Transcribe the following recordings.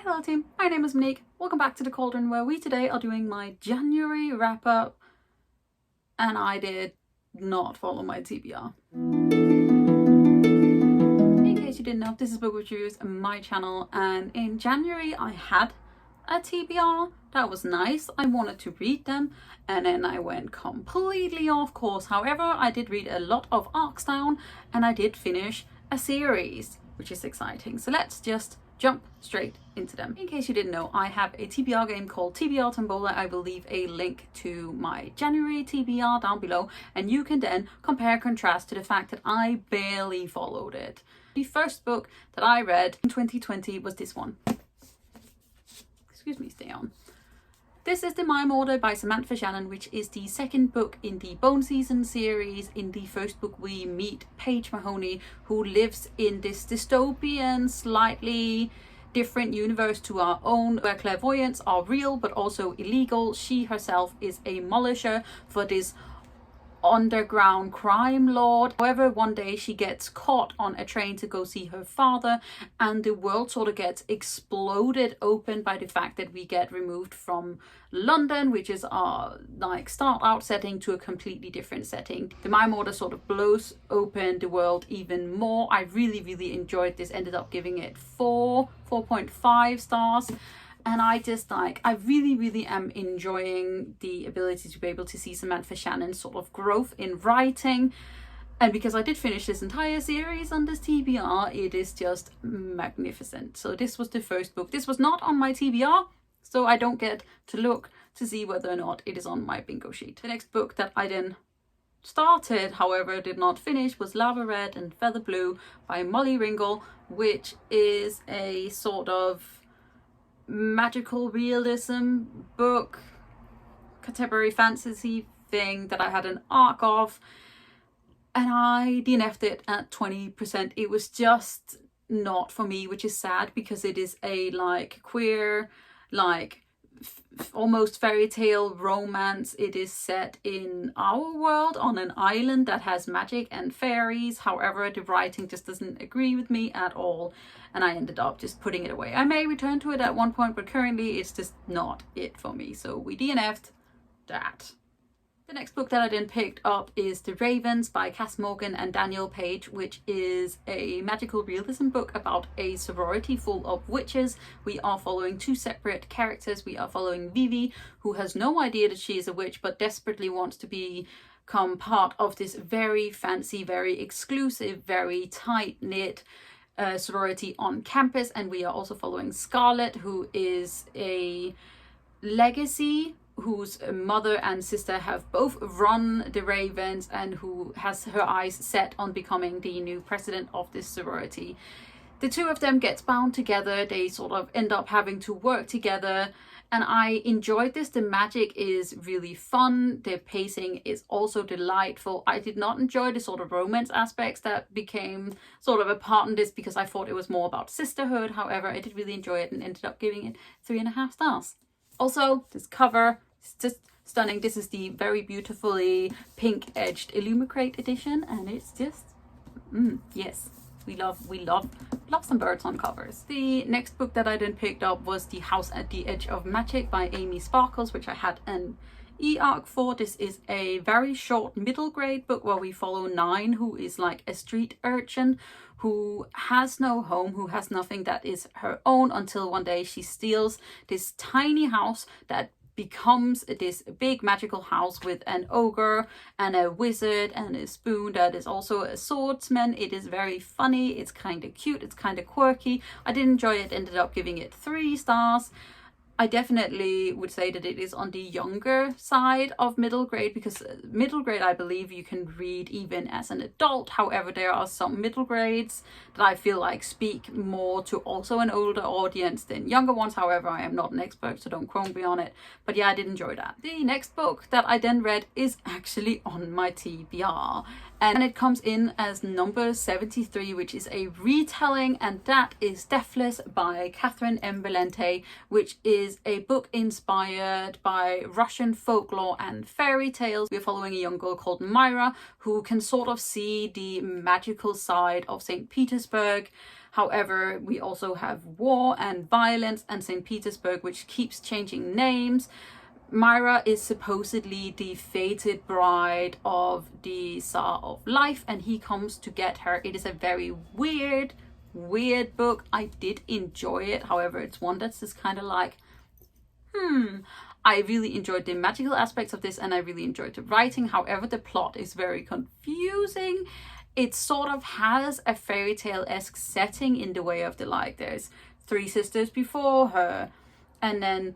Hello team, my name is Monique. Welcome back to the Cauldron, where we today are doing my January wrap up, and I did not follow my TBR. In case you didn't know, this is BookWitch Reviews, my channel, and in January I had a TBR. That was nice. I wanted to read them, and then I went completely off course. However, I did read a lot of arcs down, and I did finish a series, which is exciting. So let's just jump straight into them. In case you didn't know, I have a TBR game called TBR Tombola. I will leave a link to my January TBR down below, and you can then compare and contrast to the fact that I barely followed it. The first book that I read in 2020 was this one. Excuse me, stay on. This is the Mime Order by Samantha Shannon, which is the second book in the Bone Season series. In the first book, we meet Paige Mahoney, who lives in this dystopian, slightly different universe to our own, where clairvoyants are real but also illegal. She herself is a molisher for this underground crime lord. However, one day she gets caught on a train to go see her father, and the world sort of gets exploded open by the fact that we get removed from London, which is our like start out setting, to a completely different setting. The Mime Order sort of blows open the world even more. I really enjoyed this. Ended up giving it 4.5 stars. And I really am enjoying the ability to be able to see Samantha Shannon's sort of growth in writing. And because I did finish this entire series on this TBR, it is just magnificent. So this was the first book. This was not on my TBR, so I don't get to look to see whether or not it is on my bingo sheet. The next book that I then started, however did not finish, was Lava Red and Feather Blue by Molly Ringle, which is a sort of magical realism book, contemporary fantasy thing that I had an arc of, and I DNF'd it at 20%. It was just not for me, which is sad because it is a like queer, like almost fairy tale romance. It is set in our world on an island that has magic and fairies. However, the writing just doesn't agree with me at all, and I ended up just putting it away. I may return to it at one point, but currently it's just not it for me, so we DNF'd that. The next book that I then picked up is The Ravens by Kass and Danielle Paige, which is a magical realism book about a sorority full of witches. We are following two separate characters. We are following Vivi, who has no idea that she is a witch but desperately wants to become part of this very fancy, very exclusive, very tight-knit sorority on campus. And we are also following Scarlet, who is a legacy whose mother and sister have both run the Ravens and who has her eyes set on becoming the new president of this sorority. The two of them get bound together. They sort of end up having to work together, and I enjoyed this. The magic is really fun. The pacing is also delightful. I did not enjoy the sort of romance aspects that became sort of a part in this because I thought it was more about sisterhood. However, I did really enjoy it and ended up giving it 3.5 stars. Also, this cover is just stunning. This is the very beautifully pink-edged Illumicrate edition, and it's just, yes, we love some birds on covers. The next book that I then picked up was The House at the Edge of Magic by Amy Sparkles, which I had an e-arc for. This is a very short middle grade book where we follow Nine, who is like a street urchin who has no home, who has nothing that is her own, until one day she steals this tiny house that becomes this big magical house with an ogre and a wizard and a spoon that is also a swordsman. It is very funny, it's kind of cute, it's kind of quirky. I did enjoy it, ended up giving it 3 stars. I definitely would say that it is on the younger side of middle grade, because middle grade I believe you can read even as an adult. However, there are some middle grades that I feel like speak more to also an older audience than younger ones. However, I am not an expert, so don't quote me on it. But yeah, I did enjoy that. The next book that I then read is actually on my TBR, and it comes in as number 73, which is a retelling, and that is Deathless by Cathrynne and Valente, which is a book inspired by Russian folklore and fairy tales. We're following a young girl called Myra who can sort of see the magical side of St. Petersburg. However, we also have war and violence and St. Petersburg, which keeps changing names. Myra is supposedly the fated bride of the Tsar of Life, and he comes to get her. It is a very weird book. I did enjoy it. However, it's one that's just kind of like, I really enjoyed the magical aspects of this, and I really enjoyed the writing. However, the plot is very confusing. It sort of has a fairy tale-esque setting in the way of the, like, there's 3 sisters before her, and then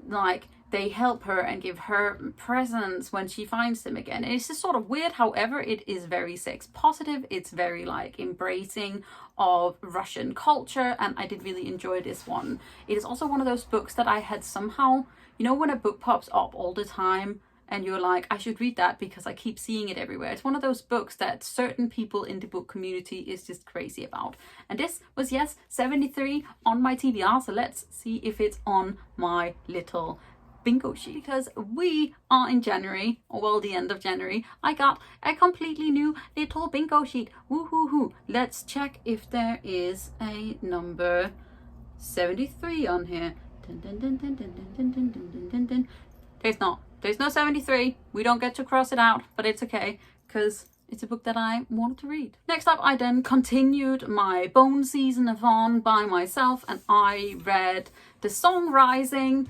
like they help her and give her presents when she finds them again. And it's just sort of weird. However, it is very sex positive. It's very like embracing of Russian culture, and I did really enjoy this one. It is also one of those books that I had somehow, you know, when a book pops up all the time and you're like, I should read that because I keep seeing it everywhere. It's one of those books that certain people in the book community is just crazy about. And this was, yes, 73 on my TBR. So let's see if it's on my little bingo sheet, because we are in January, or well, the end of January. I got a completely new little bingo sheet. Woo-hoo-hoo. Let's check if there is a number 73 on here. Dun, dun, dun, dun, dun, dun, dun, dun, dun, dun. There's not. There's no 73. We don't get to cross it out, but it's okay because it's a book that I wanted to read. Next up, I then continued my Bone Season-a-thon by myself, and I read The Song Rising,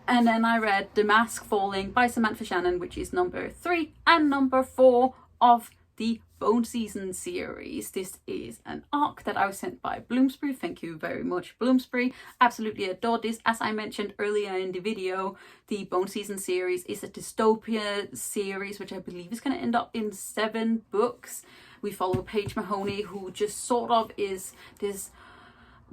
and then I read The Mask Falling by Samantha Shannon, which is number 3 and number 4 of the Bone Season series. This is an arc that I was sent by Bloomsbury. Thank you very much, Bloomsbury. Absolutely adored this. As I mentioned earlier in the video, the Bone Season series is a dystopia series, which I believe is going to end up in 7 books. We follow Paige Mahoney, who just sort of is this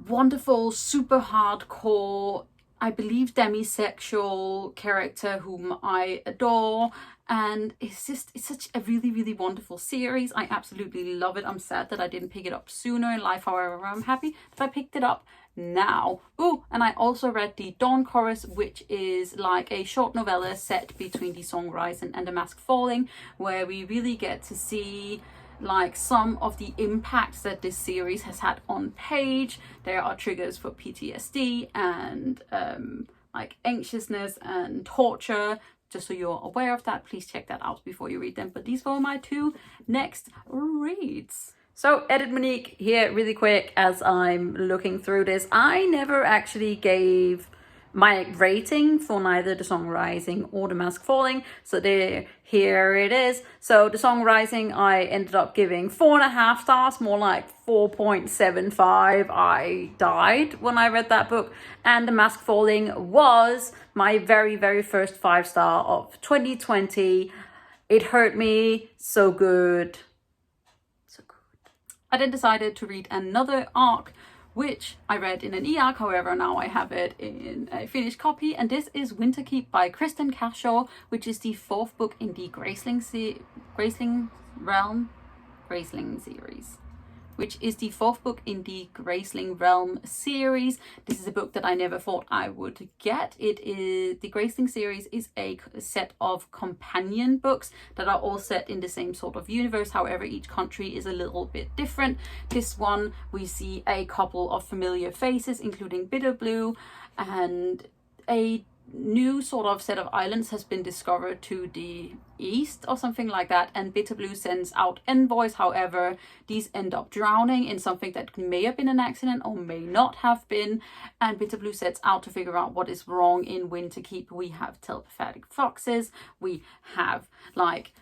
wonderful, super hardcore, I believe demisexual character whom I adore, and it's such a really, really wonderful series. I absolutely love it. I'm sad that I didn't pick it up sooner in life. However, I'm happy that I picked it up now. Ooh, and I also read The Dawn Chorus, which is like a short novella set between The Song Rising and The Mask Falling, where we really get to see like some of the impacts that this series has had on Paige. There are triggers for PTSD and like anxiousness and torture. Just so you're aware of that, please check that out before you read them. But these were my 2 next reads. So, Edit Monique here really quick as I'm looking through this. I never actually gave my rating for neither The Song Rising or The Mask Falling, so here it is. So The Song Rising I ended up giving 4.5 stars, more like 4.75. I died when I read that book. And The Mask Falling was my very, very first 5-star of 2020. It hurt me so good. So good. I then decided to read another arc, which I read in an e-arc. However, now I have it in a finished copy, and this is Winterkeep by Kristin Cashore, which is the 4th book in the Graceling series, which is the 4th book in the Graceling Realm series. This is a book that I never thought I would get. It is the Graceling series is a set of companion books that are all set in the same sort of universe. However, each country is a little bit different. This one, we see a couple of familiar faces, including Bitterblue, and a new sort of set of islands has been discovered to the east or something like that, and Bitterblue sends out envoys. However, these end up drowning in something that may have been an accident or may not have been, and Bitterblue sets out to figure out what is wrong in Winterkeep. We have telepathic foxes, we have like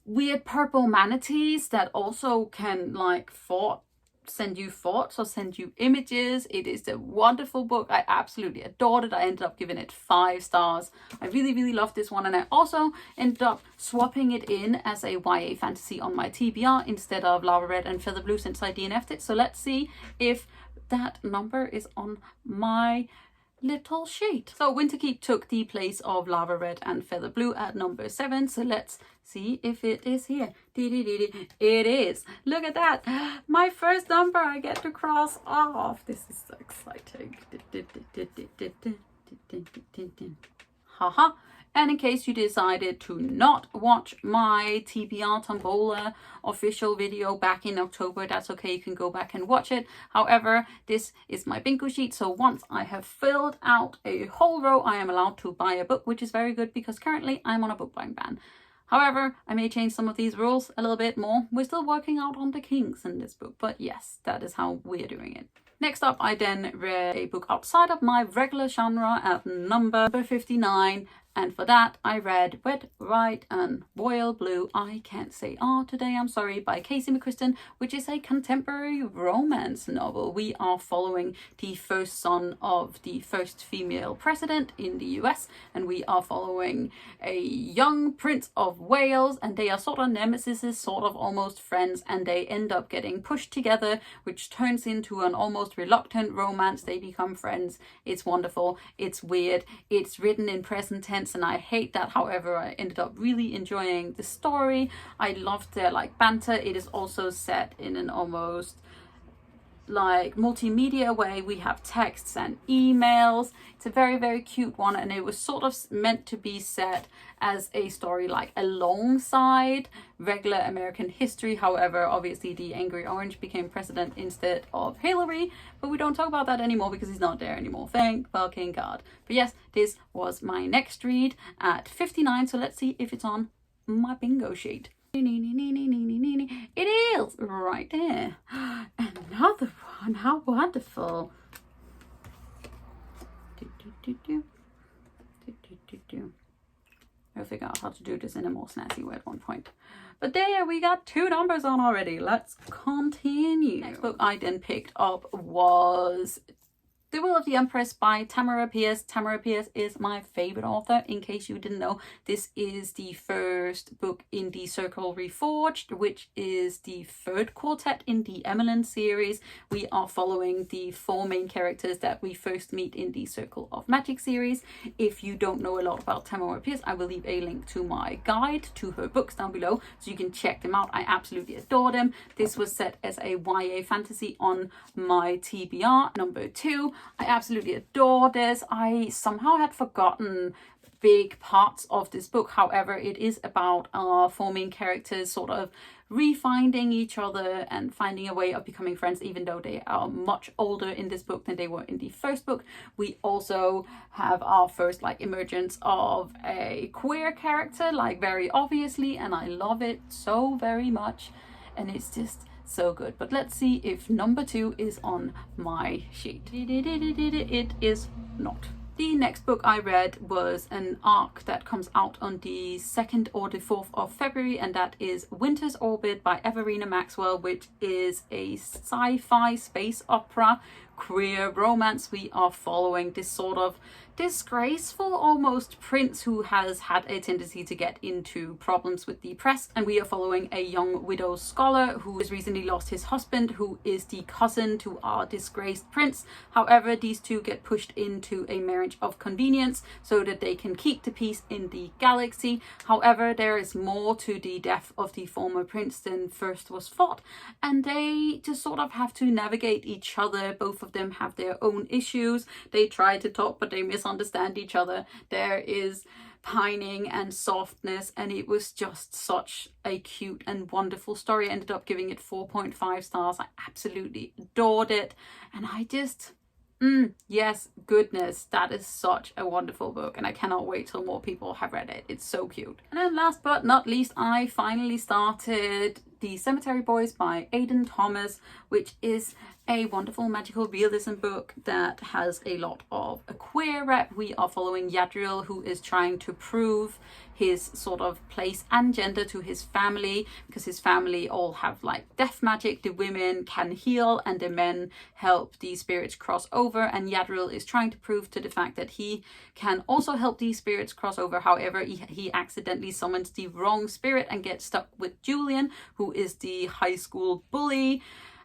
weird purple manatees that also can like send you thoughts or send you images. It is a wonderful book. I absolutely adored it. I ended up giving it 5 stars. I really, really loved this one, and I also ended up swapping it in as a YA fantasy on my TBR instead of Lava Red and Feather Blue since I DNF'd it. So let's see if that number is on my little sheet. So Winterkeep took the place of Lava Red and Feather Blue at number 7. So let's see if it is here. It is. Look at that. My first number I get to cross off. This is so exciting. Haha. And in case you decided to not watch my TBR Tombola official video back in October, that's okay, you can go back and watch it. However, this is my bingo sheet, so once I have filled out a whole row, I am allowed to buy a book, which is very good because currently I'm on a book buying ban. However, I may change some of these rules a little bit more. We're still working out on the kinks in this book, but yes, that is how we're doing it. Next up, I then read a book outside of my regular genre at number 59. And for that, I read Wet, White and Royal Blue, I Can't Say Ah Today, I'm Sorry, by Casey McQuiston, which is a contemporary romance novel. We are following the first son of the first female president in the US, and we are following a young Prince of Wales, and they are sort of nemesis, sort of almost friends, and they end up getting pushed together, which turns into an almost reluctant romance. They become friends. It's wonderful. It's weird. It's written in present tense, and I hate that. However, I ended up really enjoying the story. I loved their banter. It is also set in an almost multimedia way. We have texts and emails. It's a very, very cute one, and it was sort of meant to be set as a story alongside regular American history. However, obviously the Angry Orange became president instead of Hillary, but we don't talk about that anymore because he's not there anymore. Thank fucking God. But yes, this was my next read at 59, so let's see if it's on my bingo sheet. It is right there. Another one. How wonderful. I'll figure out how to do this in a more snazzy way at one point. But there, we got 2 numbers on already. Let's continue. Next book I then picked up was The Will of the Empress by Tamora Pierce. Tamora Pierce is my favorite author. In case you didn't know, this is the first book in the Circle Reforged, which is the 3rd quartet in the Emmeline series. We are following the 4 main characters that we first meet in the Circle of Magic series. If you don't know a lot about Tamora Pierce, I will leave a link to my guide to her books down below so you can check them out. I absolutely adore them. This was set as a YA fantasy on my TBR number 2. I absolutely adore this. I somehow had forgotten big parts of this book. However, it is about our 4 main characters sort of refinding each other and finding a way of becoming friends, even though they are much older in this book than they were in the first book. We also have our first emergence of a queer character, very obviously, and I love it so very much, and it's just so good. But let's see if number 2 is on my sheet. It is not. The next book I read was an arc that comes out on the 2nd or the 4th of February, and that is Winter's Orbit by Everina Maxwell, which is a sci-fi space opera queer romance. We are following this sort of disgraceful almost prince who has had a tendency to get into problems with the press, and we are following a young widow scholar who has recently lost his husband, who is the cousin to our disgraced prince. However, these two get pushed into a marriage of convenience so that they can keep the peace in the galaxy. However, there is more to the death of the former prince than first was thought, and they just sort of have to navigate each other. Both of them have their own issues. They try to talk, but they misunderstand each other. There is pining and softness, and it was just such a cute and wonderful story. I ended up giving it 4.5 stars. I absolutely adored it, and I just yes, goodness, that is such a wonderful book, and I cannot wait till more people have read it. It's so cute. And then last but not least, I finally started The Cemetery Boys by Aiden Thomas, which is a wonderful magical realism book that has a lot of a queer rep. We are following Yadriel, who is trying to prove his sort of place and gender to his family, because his family all have death magic. The women can heal and the men help these spirits cross over, and Yadriel is trying to prove to the fact that he can also help these spirits cross over. However, he accidentally summons the wrong spirit and gets stuck with Julian, who is the high school bully.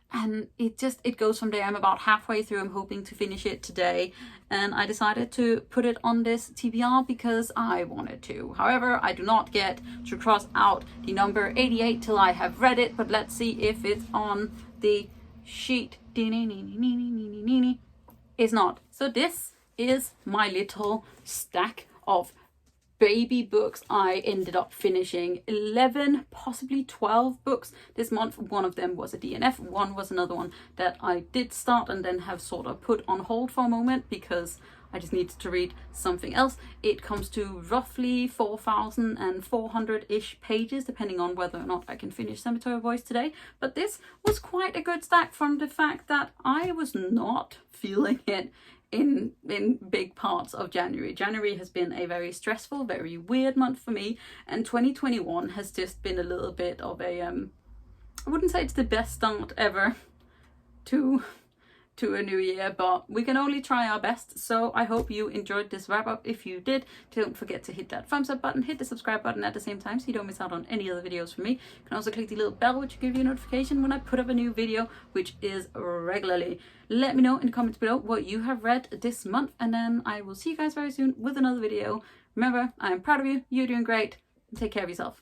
And it goes from there. I'm about halfway through. I'm hoping to finish it today, and I decided to put it on this TBR because I wanted to. However, I do not get to cross out the number 88 till I have read it, but let's see if it's on the sheet. It's not. So this is my little stack of baby books, I ended up finishing 11, possibly 12 books this month. One of them was a DNF, one was another one that I did start and then have sort of put on hold for a moment because I just needed to read something else. It comes to roughly 4,400-ish pages, depending on whether or not I can finish Cemetery Voice today. But this was quite a good stack from the fact that I was not feeling it in big parts of January. January has been a very stressful, very weird month for me, and 2021 has just been a little bit of a I wouldn't say it's the best start ever to a new year, but we can only try our best. So I hope you enjoyed this wrap up. If you did, don't forget to hit that thumbs up button, hit the subscribe button at the same time so you don't miss out on any other videos from me. You can also click the little bell which will give you a notification when I put up a new video, which is regularly. Let me know in the comments below what you have read this month, and then I will see you guys very soon with another video. Remember, I am proud of you, you're doing great, and take care of yourself.